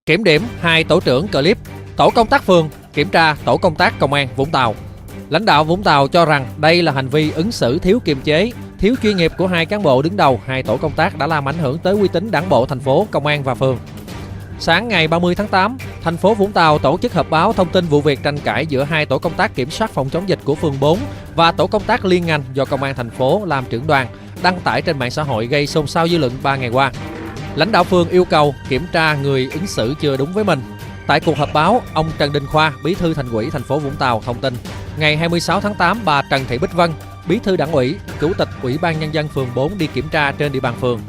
Kiểm điểm 2 tổ trưởng clip, tổ công tác phường kiểm tra tổ công tác công an Vũng Tàu. Lãnh đạo Vũng Tàu cho rằng đây là hành vi ứng xử thiếu kiềm chế, thiếu chuyên nghiệp của 2 cán bộ đứng đầu 2 tổ công tác đã làm ảnh hưởng tới uy tín Đảng bộ thành phố, công an và phường. Sáng ngày 30 tháng 8, thành phố Vũng Tàu tổ chức họp báo thông tin vụ việc tranh cãi giữa 2 tổ công tác kiểm soát phòng chống dịch của phường 4 và tổ công tác liên ngành do công an thành phố làm trưởng đoàn, đăng tải trên mạng xã hội gây xôn xao dư luận 3 ngày qua. Lãnh đạo phường yêu cầu kiểm tra người ứng xử chưa đúng với mình. Tại cuộc họp báo, ông Trần Đình Khoa, Bí thư Thành ủy thành phố Vũng Tàu thông tin, ngày 26 tháng 8, bà Trần Thị Bích Vân, Bí thư Đảng ủy, Chủ tịch Ủy ban Nhân dân phường 4 đi kiểm tra trên địa bàn phường.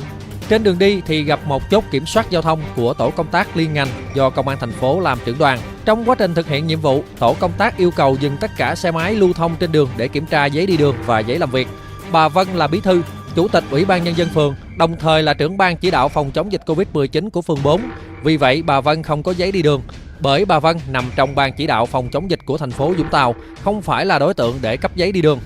Trên đường đi thì gặp một chốt kiểm soát giao thông của tổ công tác liên ngành do công an thành phố làm trưởng đoàn. Trong quá trình thực hiện nhiệm vụ, tổ công tác yêu cầu dừng tất cả xe máy lưu thông trên đường để kiểm tra giấy đi đường và giấy làm việc. Bà Vân là Bí thư, Chủ tịch Ủy ban Nhân dân phường, đồng thời là trưởng ban chỉ đạo phòng chống dịch Covid-19 của phường 4. Vì vậy, bà Vân không có giấy đi đường. Bởi bà Vân nằm trong ban chỉ đạo phòng chống dịch của thành phố Vũng Tàu, không phải là đối tượng để cấp giấy đi đường.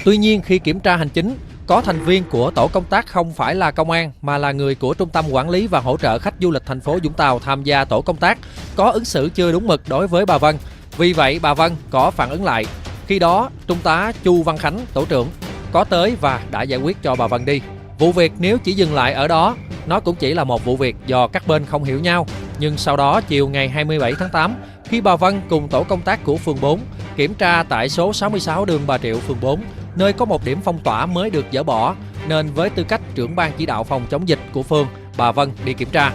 Tuy nhiên, khi kiểm tra hành chính, có thành viên của tổ công tác không phải là công an mà là người của Trung tâm Quản lý và Hỗ trợ Khách Du lịch thành phố Vũng Tàu tham gia tổ công tác, có ứng xử chưa đúng mực đối với bà Vân. Vì vậy, bà Vân có phản ứng lại. Khi đó, Trung tá Chu Văn Khánh, tổ trưởng, có tới và đã giải quyết cho bà Vân đi. Vụ việc nếu chỉ dừng lại ở đó, nó cũng chỉ là một vụ việc do các bên không hiểu nhau. Nhưng sau đó, chiều ngày 27 tháng 8, khi bà Vân cùng tổ công tác của phường 4 kiểm tra tại số 66 đường Bà Triệu, phường 4, nơi có một điểm phong tỏa mới được dỡ bỏ, nên với tư cách trưởng ban chỉ đạo phòng chống dịch của phường, bà Vân đi kiểm tra.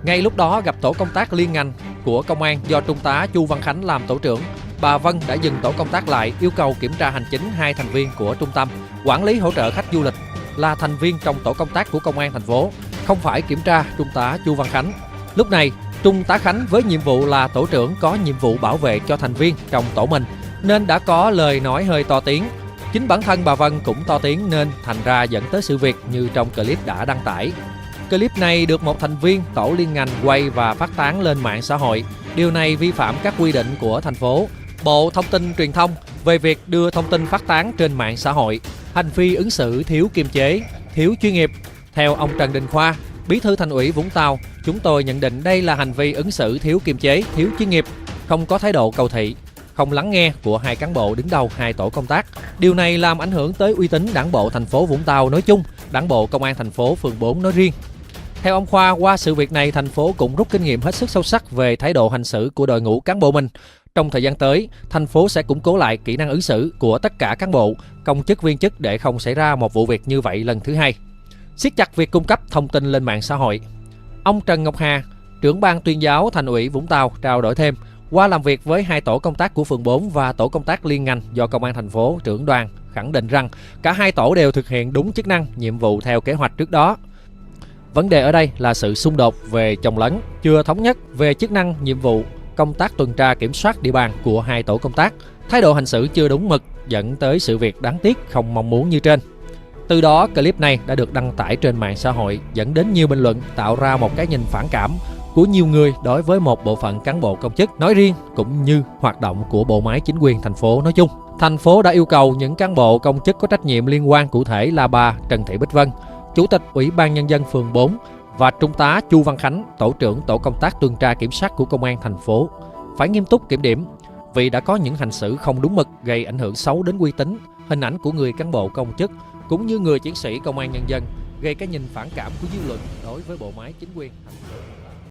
Ngay lúc đó gặp tổ công tác liên ngành của công an do Trung tá Chu Văn Khánh làm tổ trưởng, bà Vân đã dừng tổ công tác lại, yêu cầu kiểm tra hành chính 2 thành viên của Trung tâm Quản lý Hỗ trợ Khách Du lịch là thành viên trong tổ công tác của công an thành phố, không phải kiểm tra Trung tá Chu Văn Khánh. Lúc này, Trung tá Khánh với nhiệm vụ là tổ trưởng có nhiệm vụ bảo vệ cho thành viên trong tổ mình, nên đã có lời nói hơi to tiếng. Chính bản thân bà Vân cũng to tiếng nên thành ra dẫn tới sự việc như trong clip đã đăng tải. Clip này được một thành viên tổ liên ngành quay và phát tán lên mạng xã hội. Điều này vi phạm các quy định của thành phố, Bộ Thông tin Truyền thông về việc đưa thông tin phát tán trên mạng xã hội. Hành vi ứng xử thiếu kiềm chế, thiếu chuyên nghiệp. Theo ông Trần Đình Khoa, Bí thư Thành ủy Vũng Tàu, chúng tôi nhận định đây là hành vi ứng xử thiếu kiềm chế, thiếu chuyên nghiệp, không có thái độ cầu thị, không lắng nghe của 2 cán bộ đứng đầu 2 tổ công tác. Điều này làm ảnh hưởng tới uy tín Đảng bộ thành phố Vũng Tàu nói chung, Đảng bộ công an thành phố phường 4 nói riêng. Theo ông Khoa, qua sự việc này, thành phố cũng rút kinh nghiệm hết sức sâu sắc về thái độ hành xử của đội ngũ cán bộ mình. Trong thời gian tới, thành phố sẽ củng cố lại kỹ năng ứng xử của tất cả cán bộ, công chức viên chức để không xảy ra một vụ việc như vậy lần thứ hai. Siết chặt việc cung cấp thông tin lên mạng xã hội. Ông Trần Ngọc Hà, trưởng ban tuyên giáo Thành ủy Vũng Tàu trao đổi thêm, qua làm việc với 2 tổ công tác của phường 4 và tổ công tác liên ngành do công an thành phố trưởng đoàn, khẳng định rằng cả 2 tổ đều thực hiện đúng chức năng, nhiệm vụ theo kế hoạch trước đó. Vấn đề ở đây là sự xung đột về chồng lấn, chưa thống nhất về chức năng, nhiệm vụ, công tác tuần tra kiểm soát địa bàn của 2 tổ công tác, thái độ hành xử chưa đúng mực dẫn tới sự việc đáng tiếc không mong muốn như trên. Từ đó, clip này đã được đăng tải trên mạng xã hội, dẫn đến nhiều bình luận, tạo ra một cái nhìn phản cảm của nhiều người đối với một bộ phận cán bộ công chức nói riêng cũng như hoạt động của bộ máy chính quyền thành phố nói chung. Thành phố đã yêu cầu những cán bộ công chức có trách nhiệm liên quan, cụ thể là bà Trần Thị Bích Vân, Chủ tịch Ủy ban Nhân dân phường 4 và Trung tá Chu Văn Khánh, tổ trưởng tổ công tác tuần tra kiểm soát của công an thành phố, phải nghiêm túc kiểm điểm vì đã có những hành xử không đúng mực gây ảnh hưởng xấu đến uy tín, hình ảnh của người cán bộ công chức cũng như người chiến sĩ công an nhân dân, gây cái nhìn phản cảm của dư luận đối với bộ máy chính quyền thành phố.